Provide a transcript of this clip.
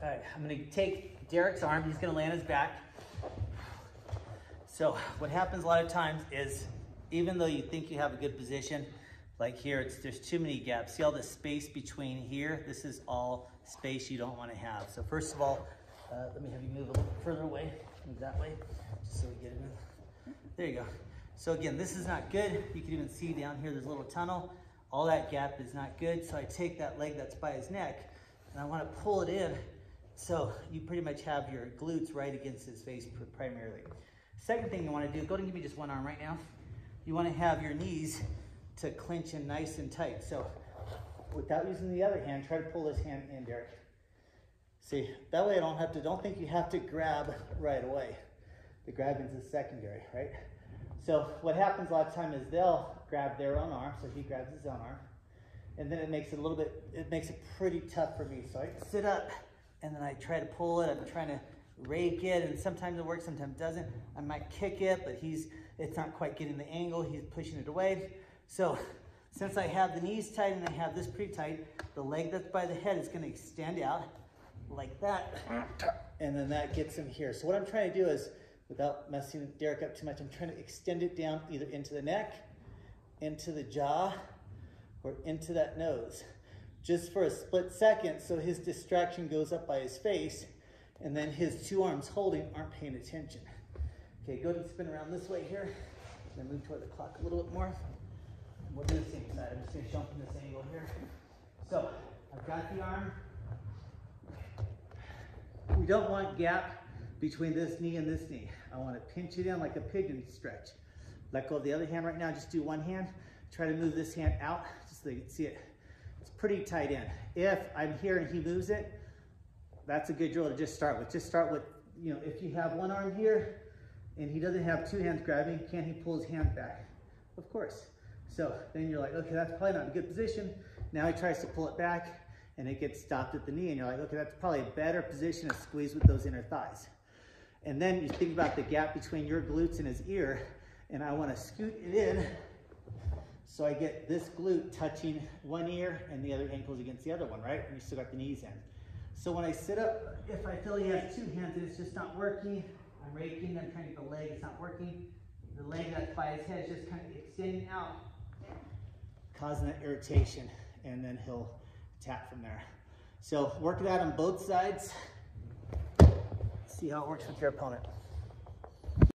All right, I'm gonna take Derek's arm. He's gonna lay on his back. So what happens a lot of times is, even though you think you have a good position, like here, there's too many gaps. See all the space between here? This is all space you don't want to have. So first of all, let me have you move a little further away. Move that way, just so we get it in. There you go. So again, this is not good. You can even see down here, there's a little tunnel. All that gap is not good. So I take that leg that's by his neck, and I want to pull it in. So you pretty much have your glutes right against his face primarily. Second thing you want to do, go ahead and give me just one arm right now. You want to have your knees to clench in nice and tight. So without using the other hand, try to pull this hand in, Derek. See, that way I don't think you have to grab right away. The grabbing is secondary, right? So what happens a lot of time is they'll grab their own arm, so he grabs his own arm, and then it makes it pretty tough for me. So I sit up, and then I try to pull it. I'm trying to rake it, and sometimes it works, sometimes it doesn't. I might kick it, but it's not quite getting the angle. He's pushing it away. So since I have the knees tight and I have this pretty tight, the leg that's by the head is gonna extend out like that, and then that gets him here. So what I'm trying to do is, without messing Derek up too much, I'm trying to extend it down either into the neck, into the jaw, or into that nose, just for a split second, so his distraction goes up by his face, and then his two arms holding aren't paying attention. Okay, go ahead and spin around this way here. Then move toward the clock a little bit more. We'll do the same side. I'm just going to jump from this angle here. So I've got the arm. We don't want gap between this knee and this knee. I want to pinch it in like a pigeon stretch. Let go of the other hand right now. Just do one hand. Try to move this hand out just so you can see it. It's pretty tight in. If I'm here and he moves it, that's a good drill to just start with. Just start with, if you have one arm here and he doesn't have two hands grabbing, can he pull his hand back? Of course. So then you're like, okay, that's probably not a good position. Now he tries to pull it back and it gets stopped at the knee, and you're like, okay, that's probably a better position to squeeze with those inner thighs. And then you think about the gap between your glutes and his ear, and I want to scoot it in so I get this glute touching one ear and the other ankle's against the other one, right? And you still got the knees in. So when I sit up, if I feel he has two hands and it's just not working, I'm raking, I'm trying to get the leg, it's not working. The leg that's by his head is just kind of extending out, causing that irritation, and then he'll attack from there. So work it out on both sides. See how it works with your opponent.